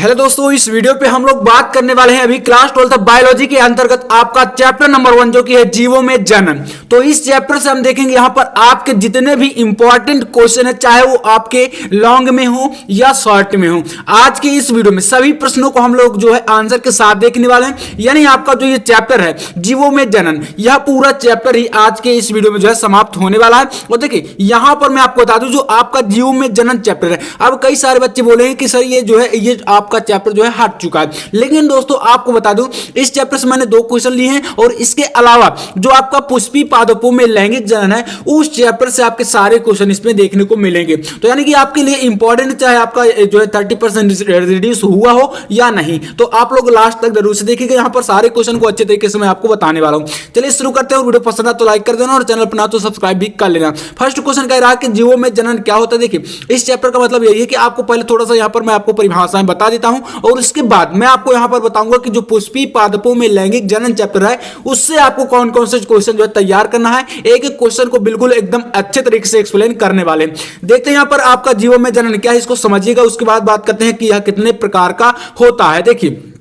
Hello दोस्तों, इस video पे हम लोग बात करने वाले हैं अभी क्लास 12 बायोलॉजी के अंतर्गत आपका चैप्टर नंबर 1 जो कि है जीवों में जनन। तो इस चैप्टर से हम देखेंगे यहाँ पर आपके जितने भी इंपॉर्टेंट क्वेश्चन है, चाहे वो आपके लॉन्ग में हो या शॉर्ट में हो, आज के इस वीडियो में सभी प्रश्नों को हम लोग जो है आंसर के साथ देखने वाले हैं। यानी आपका जो ये चैप्टर है जीवों में जनन, यह पूरा चैप्टर ही आज के इस वीडियो में जो है समाप्त होने वाला है। और देखिए यहाँ पर मैं आपको बता दूं, जो आपका जीवों में जनन चैप्टर है, अब कई सारे बच्चे बोलेंगे कि सर ये जो है ये आपका चैप्टर जो है हट चुका है, लेकिन दोस्तों आपको बता दूं इस चैप्टर से मैंने 2 क्वेश्चन लिए हैं और इसके अलावा जो आपका पुष्पी पादपों में लैंगिक जनन है उस चैप्टर से आपके सारे क्वेश्चन इसमें देखने को मिलेंगे। तो यानी कि आपके लिए इंपॉर्टेंट, चाहे आपका जो है 30% रिड्यूस हुआ हो या नहीं, तो आप लोग लास्ट तक जरूर से देखिएगा। यहाँ पर सारे क्वेश्चन को अच्छे तरीके से मैं आपको बताने वाला हूं। चलिए शुरू करते हैं। वीडियो पसंद आए तो लाइक कर देना और चैनल पर ना तो सब्सक्राइब भी कर लेना। फर्स्ट क्वेश्चन कह रहा है कि जीवों में जनन क्या होता है। देखिए इस चैप्टर का मतलब यही है कि आपको पहले थोड़ा सा यहाँ पर मैं आपको परिभाषाएं बता देता हूं और उसके बाद मैं आपको यहां पर बताऊंगा कि जो पुष्पी पादपों में लैंगिक जनन चैप्टर है उससे आपको कौन कौन से क्वेश्चन जो है तैयार करना है। एक एक क्वेश्चन को बिल्कुल एकदम अच्छे तरीके से एक्सप्लेन करने वाले। देखते हैं यहां पर आपका जीवों में जनन क्या है, इसको समझिएगा। उसके बाद बात करते हैं कि यह कितने प्रकार का होता है। देखिए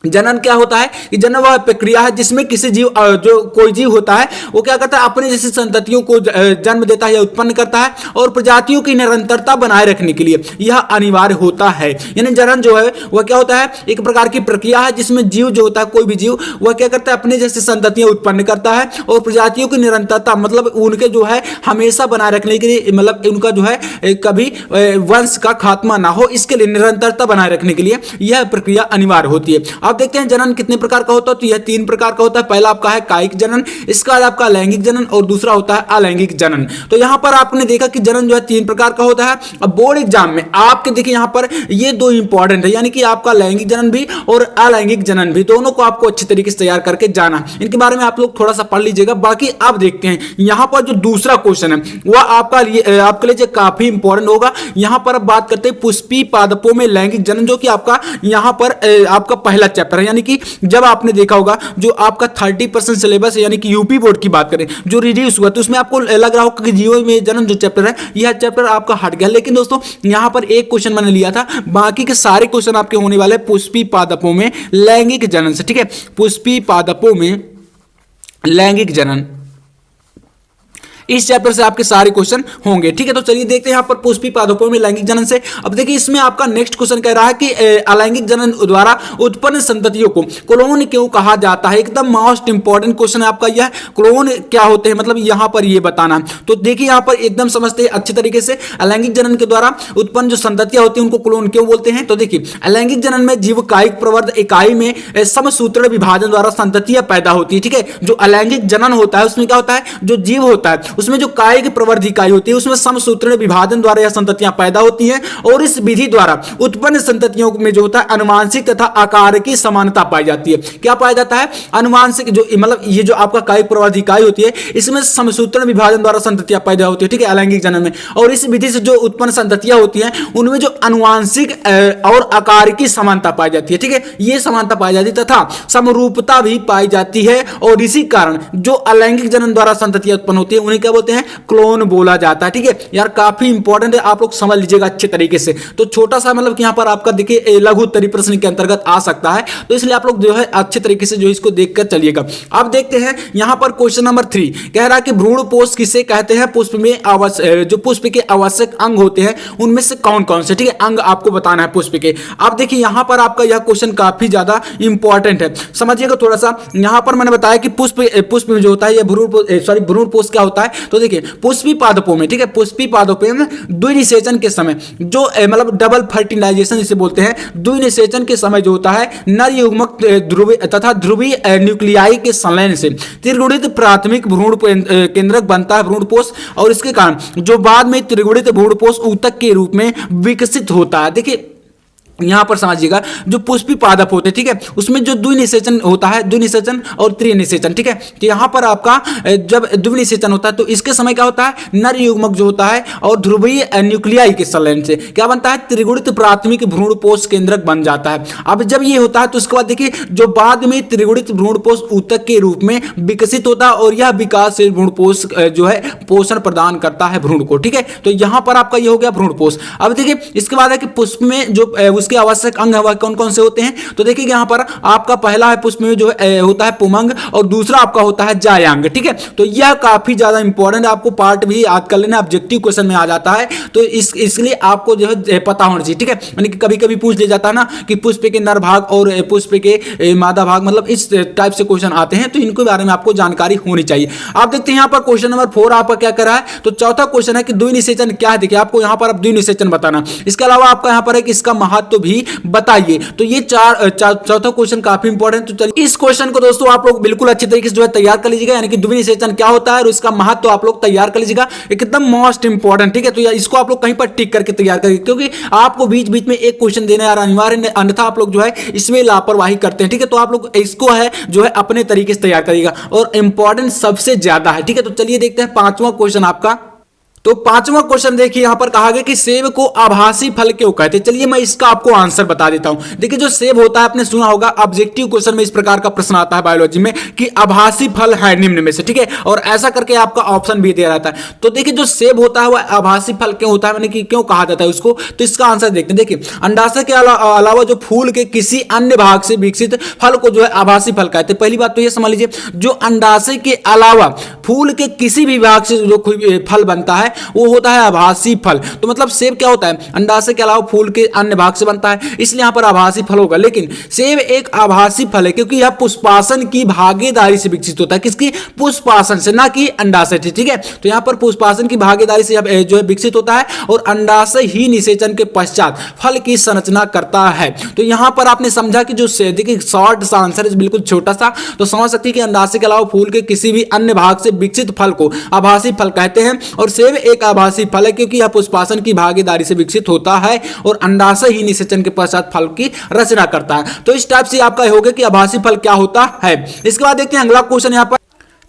जनन क्या होता है कि जनन वह प्रक्रिया है जिसमें किसी जीव, जो कोई जीव होता है वो क्या करता है, अपने जैसी संततियों को जन्म देता है या उत्पन्न करता है और प्रजातियों की निरंतरता बनाए रखने के लिए यह अनिवार्य होता है। यानी जनन जो है वह क्या होता है, एक प्रकार की प्रक्रिया है जिसमें जीव जो होता है, कोई भी जीव वह क्या करता है, अपने जैसी संततियां उत्पन्न करता है और प्रजातियों की निरंतरता मतलब उनके जो है हमेशा बनाए रखने के लिए, मतलब उनका जो है कभी वंश का खात्मा ना हो, इसके लिए निरंतरता बनाए रखने के लिए यह प्रक्रिया अनिवार्य होती है। अब देखते हैं जनन कितने प्रकार का होता है। तो यह 3 प्रकार का होता है। पहला आपका है कायिक जनन, इसका बाद आपका लैंगिक जनन और दूसरा होता है अलैंगिक जनन। तो यहां पर आपने देखा कि जनन जो है 3 प्रकार का होता है। अब बोर्ड एग्जाम में आपके देखिए यहां पर ये 2 इंपॉर्टेंट है, यानी कि आपका लैंगिक जनन भी और अलैंगिक जनन भी, दोनों को आपको अच्छे तरीके से तैयार करके जाना। इनके बारे में आप लोग थोड़ा सा पढ़ लीजिएगा। बाकी आप देखते हैं यहां पर जो दूसरा क्वेश्चन है वह आपके लिए काफी इंपॉर्टेंट होगा। यहां पर अब बात करते हैं पुष्पी पादपों में लैंगिक जनन, जो कि आपका यहां पर आपका पहला चैप्टर है। यानी कि जब आपने देखा होगा जो आपका 30% सिलेबस है, यानी कि यूपी बोर्ड की बात करें जो रिड्यूस हुआ, तो उसमें आपको लग रहा होगा कि जीवों में जनन जो चैप्टर है यह चैप्टर आपका हट गया। लेकिन दोस्तों यहां पर एक क्वेश्चन मैंने लिया था, बाकी के सारे क्वेश्चन आपके होने वाले पुष्पी पादपों में लैंगिक जनन से। ठीक है, पुष्पी पादपों में लैंगिक जनन, इस चैप्टर से आपके सारे क्वेश्चन होंगे। ठीक है, तो चलिए देखते हैं यहां पर पुष्पी पादपों में लैंगिक जनन से। अब देखिए इसमें आपका नेक्स्ट क्वेश्चन कह रहा है कि अलैंगिक जनन द्वारा उत्पन्न संततियों को क्लोन क्यों कहा जाता है। एकदम मोस्ट इंपॉर्टेंट क्वेश्चन है आपका यह, क्लोन क्या होते हैं, मतलब यहां पर यह बताना। तो देखिए यहां पर एकदम समझते हैं अच्छे तरीके से, अलैंगिक जनन के द्वारा उत्पन्न जो संततियां होती हैं उनको क्लोन क्यों बोलते हैं। तो देखिए अलैंगिक जनन में जीव कायिक प्रवर्ध इकाई में समसूत्रण विभाजन द्वारा संततियां पैदा होती है। ठीक है, जो अलैंगिक जनन होता है उसमें क्या होता है, जो जीव होता है उसमें जो कायिक प्रवर्ध इकाई होती है उसमें समसूत्रण विभाजन द्वारा यह संततियां पैदा होती हैं और इस विधि द्वारा उत्पन्न संततियों में जो होता है अनुवांशिक तथा आकार की समानता पाई जाती है। क्या पाया जाता है, अनुवांशिक, जो मतलब ये जो आपका कायिक प्रवर्ध इकाई होती है इसमें समसूत्रण विभाजन द्वारा संततियां पैदा होती है। ठीक है, अलैंगिक जनन में, और इस विधि से जो उत्पन्न संततियां होती हैं उनमें जो अनुवांशिक और आकार की समानता पाई जाती है। ठीक है, ये समानता पाई जाती है तथा समरूपता भी पाई जाती है और इसी कारण जो अलैंगिक जनन द्वारा संततियां उत्पन्न होती है उन्हें क्या बोलते हैं, क्लोन बोला जाता है। ठीक है यार, काफी इंपॉर्टेंट है, आप लोग समझ लीजिएगा अच्छे तरीके से। तो छोटा सा मतलब कि यहां पर आपका देखिए लघु उत्तरीय प्रश्न के अंतर्गत आ सकता है, तो इसलिए आप लोग जो है अच्छे तरीके से जो इसको देखकर चलिएगा। अब देखते हैं यहां पर क्वेश्चन नंबर 3 कह रहा है कि भ्रूण पोष किसे कहते हैं, पुष्प में जो पुष्प के आवश्यक अंग होते हैं उनमें से कौन कौन से, ठीक है, अंग आपको बताना है पुष्प के। अब देखिए यहां पर आपका यह क्वेश्चन काफी ज्यादा इंपॉर्टेंट है, समझिएगा थोड़ा सा। यहां पर मैंने बताया कि पुष्प में जो होता है यह भ्रूण पोष क्या होता है। तो देखिए पुष्पी पादपों में, ठीक है, पुष्पी पादपों में द्विनिषेचन के समय जो मतलब डबल फर्टिलाइजेशन जिसे बोलते हैं, द्विनिषेचन के समय जो होता है नर युग्मक ध्रुवीय न्यूक्लियाई के संलयन से त्रिगुणित प्राथमिक भ्रूण केंद्रक बनता है भ्रूणपोष, और इसके कारण जो बाद में त्रिगुणित भ्रूणपोष ऊतक के रूप में विकसित होता है। देखिए यहां पर समझिएगा जो पुष्पी पादप होते हैं, ठीक है, उसमें जो द्विनिषेचन होता है, द्विनिषेचन और त्रिनिषेचन, ठीक है, तो यहां पर आपका जब द्विनिषेचन होता है तो इसके समय क्या होता है, नर युग्मक जो होता है और ध्रुवीय न्यूक्लियाई के संलयन से क्या बनता है, त्रिगुणित प्राथमिक भ्रूणपोष केंद्रक बन जाता है। अब जब ये होता है तो उसके बाद देखिए जो बाद में त्रिगुणित भ्रूणपोष ऊतक के रूप में विकसित होता है और यह विकासशील भ्रूणपोष जो है पोषण प्रदान करता है भ्रूण को। ठीक है, तो यहां पर आपका ये हो गया भ्रूणपोष। अब देखिए इसके बाद है कि पुष्प में जो उसके आवश्यक अंग वह कौन कौन से होते हैं? तो देखिए यहाँ पर आपका पहला है पुष्प में जो होता है पुमंग और दूसरा आपका होता है जायांग। ठीक है, तो यह काफी ज्यादा इंपॉर्टेंट, आपको पार्ट भी याद कर लेना, ऑब्जेक्टिव क्वेश्चन में आ जाता है, तो इसलिए आपको जो है पता होना चाहिए। ठीक है, यानी कि कभी कभी पूछ लिया जाता है ना कि पुष्प के नर भाग और पुष्प के मादा भाग, मतलब इस टाइप से क्वेश्चन आते हैं, तो इनके बारे में आपको जानकारी होनी चाहिए। आप देखते हैं यहाँ पर क्वेश्चन नंबर 4 आपका क्या कर रहा है, तो चौथा क्वेश्चन है कि द्विनिषेचन क्या है। देखिए आपको यहाँ पर अब द्विनिषेचन बताना, इसके अलावा आपका यहाँ पर है कि इसका महत्व भी बताइए। तो ये चौथा क्वेश्चन काफी इंपॉर्टेंट। तो चलिए इस क्वेश्चन को दोस्तों आप लोग बिल्कुल अच्छी तरीके से जो है तैयार कर लीजिएगा, यानी कि द्विनिषेचन क्या होता है और इसका महत्व आप लोग तैयार कर लीजिएगा, एकदम मोस्ट इंपॉर्टेंट। ठीक है, तो इसको आप लोग कहीं पर टिक करके तैयार करिए, क्योंकि आपको बीच बीच में एक क्वेश्चन देना यार अनिवार्य, अन्यथा आप लोग जो है इसमें लापरवाही करते हैं। ठीक है, तो आप लोग इसको है जो है अपने तरीके से तैयार करिएगा और इंपॉर्टेंट सबसे ज्यादा है। ठीक है, तो चलिए देखते हैं पांचवा क्वेश्चन आपका। तो पांचवा क्वेश्चन देखिए यहां पर कहा गया कि सेब को आभासी फल क्यों कहते हैं। चलिए मैं इसका आपको आंसर बता देता हूं। देखिए जो सेब होता है आपने सुना होगा, ऑब्जेक्टिव क्वेश्चन में इस प्रकार का प्रश्न आता है बायोलॉजी में कि आभासी फल है निम्न में से। ठीक है, और ऐसा करके आपका ऑप्शन भी दिया रहता है। तो देखिए जो सेब होता है वह आभासी फल क्यों होता है, यानी कि क्यों कहा जाता है उसको, तो इसका आंसर देखते हैं। देखिए अंडाशय के अलावा जो फूल के किसी अन्य भाग से विकसित फल को जो है आभासी फल कहते हैं। पहली बात तो ये समझ लीजिए, जो अंडाशय के अलावा फूल के किसी भी भाग से जो कोई फल बनता है वो होता है आभासी फल। तो मतलब सेब क्या होता है, अंडाशय के अलावा फूल के अन्य भाग से बनता है, इसलिए यहां पर आभासी फल होगा। लेकिन सेब एक आभासी फल है क्योंकि यह पुष्पासन की भागीदारी से विकसित होता है। किसकी? पुष्पासन से, ना कि अंडाशय से। ठीक है, तो यहां पर पुष्पासन की भागीदारी से जो है विकसित होता है और अंडाशय ही निषेचन के पश्चात फल की संरचना करता है। तो यहां पर आपने समझा कि जो देखिए शॉर्ट सा आंसर है, बिल्कुल छोटा सा, तो समझ सकते हैं कि अंडाशय के अलावा फूल के किसी भी अन्य भाग से विकसित फल को आभासी फल कहते हैं और सेब एक आभासी फल है क्योंकि यह पुष्पासन की भागीदारी से विकसित होता है और अंडाशय ही निषेचन के पश्चात फल की रचना करता है। तो इस टाइप से आपका हो गया कि आभासी फल क्या होता है। इसके बाद देखते हैं अगला क्वेश्चन यहाँ पर।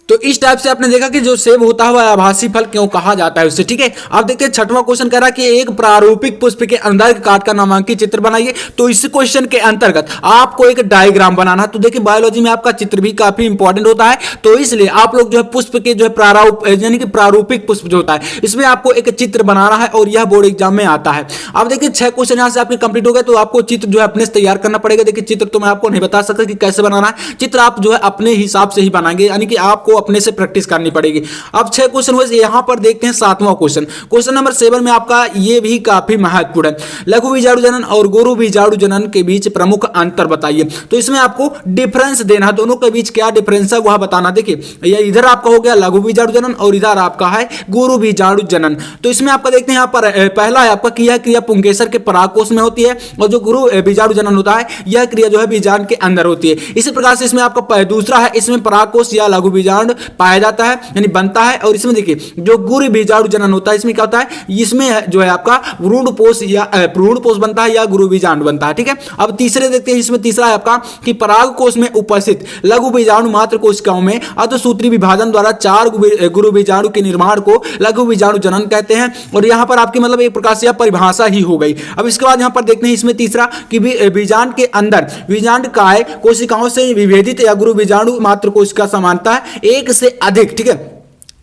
तो इस टाइप से आपने देखा कि जो सेब होता है वह आभासी फल क्यों कहा जाता है उससे। ठीक है, आप देखते हैं छठवां क्वेश्चन कह रहा है कि एक प्रारूपिक पुष्प के अंदर काट का नामांकित चित्र बनाइए। तो इस क्वेश्चन के अंतर्गत आपको एक डायग्राम बनाना है। तो देखिए बायोलॉजी में आपका चित्र भी काफी इंपॉर्टेंट होता है, तो इसलिए आप लोग जो है पुष्प के जो है प्रारूप यानी कि प्रारूपिक पुष्प जो होता है इसमें आपको एक चित्र बनाना है और यह बोर्ड एग्जाम में आता है। आप देखिए 6 क्वेश्चन यहाँ से आपके कंप्लीट हो गए, तो आपको चित्र जो है अपने से तैयार करना पड़ेगा। देखिए चित्र तो मैं आपको नहीं बता सकता कि कैसे बनाना है, चित्र आप जो है अपने हिसाब से ही बनाएंगे, यानी कि आपको अपने से प्रैक्टिस करनी पड़ेगी। अब 6 क्वेश्चन हुए, यहां पर देखते हैं 7वां क्वेश्चन। क्वेश्चन नंबर 7 में आपका ये भी काफी महत्वपूर्ण है, लघु बीजाणु जनन और गुरु बीजाणु जनन के बीच प्रमुख अंतर बताइए। तो इसमें आपको डिफरेंस देना है, दोनों के बीच क्या डिफरेंस है वह बताना। देखिए ये इधर आपका हो गया लघु बीजाणु जनन और इधर आपका है गुरु बीजाणु जनन। तो इसमें आपका देखते हैं यहाँ पर पहला है आपका क्रिया पुंकेसर के परागकोश में होती है और जो गुरु बीजाणु जनन होता है यह क्रिया जो है बीजांड के अंदर होती है। इसी प्रकार से इसमें आपका दूसरा है, इसमें परागकोश या लघु बीजांड पाया जाता है यानी बनता है। और इसमें देखिए जो गुरु बीजाणु जनन होता है इसमें क्या होता है, इसमें जो है आपका भ्रूणपोष या भ्रूणपोष बनता है या गुरु बीजाणु बनता है। ठीक है, अब तीसरे देखते हैं, इसमें तीसरा है आपका कि परागकोश में उपस्थित लघु बीजाणु मात्र कोशिकाओं में अर्धसूत्री विभाजन द्वारा 4 गुरु बीजाणु के निर्माण को लघु बीजाणु जनन कहते हैं। और यहां पर आपकी मतलब एक प्रकार से यह परिभाषा ही हो गई। अब इसके बाद यहां पर देखते हैं इसमें तीसरा कि बीजांड के अंदर बीजांड काय कोशिकाओं से विभेदित या गुरु बीजाणु मात्र कोशिका समानता है 1 से अधिक। ठीक है,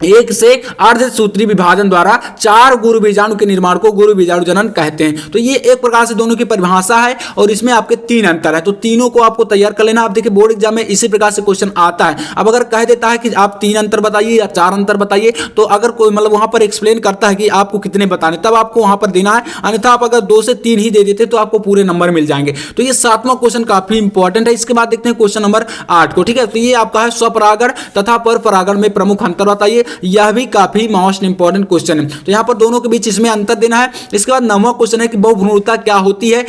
1 से अर्धसूत्री विभाजन द्वारा 4 गुरु बीजाणु के निर्माण को गुरु बीजाणु जनन कहते हैं। तो ये एक प्रकार से दोनों की परिभाषा है और इसमें आपके 3 अंतर है, तो तीनों को आपको तैयार कर लेना। आप देखिए बोर्ड एग्जाम में इसी प्रकार से क्वेश्चन आता है। अब अगर कह देता है कि आप 3 अंतर बताइए या 4 अंतर बताइए, तो अगर कोई मतलब वहां पर एक्सप्लेन करता है कि आपको कितने बताने, तब आपको वहां पर देना है, अन्यथा आप अगर 2 से 3 ही दे देते तो आपको पूरे नंबर मिल जाएंगे। तो ये 7वां क्वेश्चन काफी इंपॉर्टेंट है। इसके बाद देखते हैं क्वेश्चन नंबर 8 को। ठीक है, तो ये आपका है स्वपरागण तथा परपरागण में प्रमुख अंतर बताइए। यह भी काफी मोस्ट इंपॉर्टेंट क्वेश्चन है, तो यहां पर दोनों के बीच इसमें अंतर देना है। इसके बाद 9वां क्वेश्चन है कि बहुभ्रूणता क्या होती है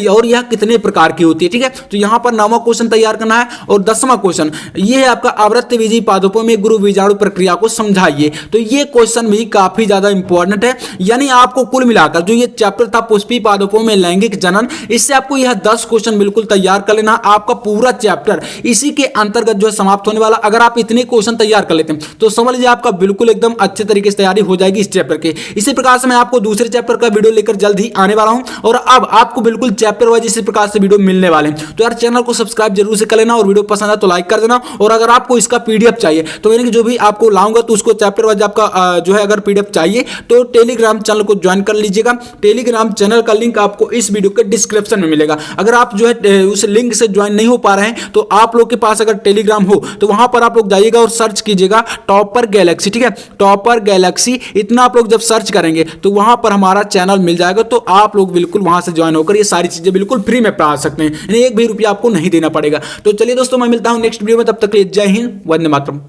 और यह कितने प्रकार की होती है। ठीक है, तो यहां पर 9वां क्वेश्चन तैयार करना है। और 10वां क्वेश्चन ये है आपका आवृत्तबीजी पादपों में गुरु बीजाणु प्रक्रिया को समझाइए। तो ये क्वेश्चन भी काफी ज्यादा इंपॉर्टेंट है, यानी आपको कुल मिलाकर जो ये चैप्टर था पुष्पीय पादपों में लैंगिक जनन, इससे आपको यह 10 क्वेश्चन बिल्कुल तैयार कर लेना। आपका पूरा चैप्टर इसी के अंतर्गत जो है समाप्त होने वाला। अगर आप इतने क्वेश्चन तैयार कर लेते हैं तो समझ लीजिए आपका बिल्कुल एकदम अच्छे तरीके से तैयारी हो जाएगी इस चैप्टर के। इसी प्रकार से मैं आपको दूसरे चैप्टर का वीडियो लेकर जल्द ही आने वाला हूं और अब आपको बिल्कुल चैप्टर वाइज इसी प्रकार से वीडियो मिलने वाले हैं। तो यार चैनल को सब्सक्राइब जरूर से कर लेना और वीडियो पसंद आए तो लाइक कर देना। और अगर आपको इसका पीडीएफ चाहिए तो यानी कि जो भी आपको लाऊंगा तो उसको चैप्टर वाइज आपका जो है अगर पीडीएफ चाहिए तो टेलीग्राम चैनल को ज्वाइन कर लीजिएगा। टेलीग्राम चैनल का लिंक आपको इस वीडियो के डिस्क्रिप्शन में मिलेगा। अगर आप जो है उस लिंक से ज्वाइन नहीं हो पा रहे हैं तो आप लोग के पास अगर टेलीग्राम हो तो वहां पर आप लोग जाइएगा और सर्च कीजिएगा टॉपर गैलेक्सी, ठीक है, टॉपर गैलेक्सी। इतना आप लोग जब सर्च करेंगे तो वहां पर हमारा चैनल मिल जाएगा। तो आप लोग बिल्कुल वहां से ज्वाइन होकर ये सारी चीजें बिल्कुल फ्री में पढ़ा सकते हैं, यानी एक भी रुपया आपको नहीं देना पड़ेगा। तो चलिए दोस्तों मैं मिलता हूं नेक्स्ट वीडियो में, तब तक के लिए जय हिंद, वंदे मातरम।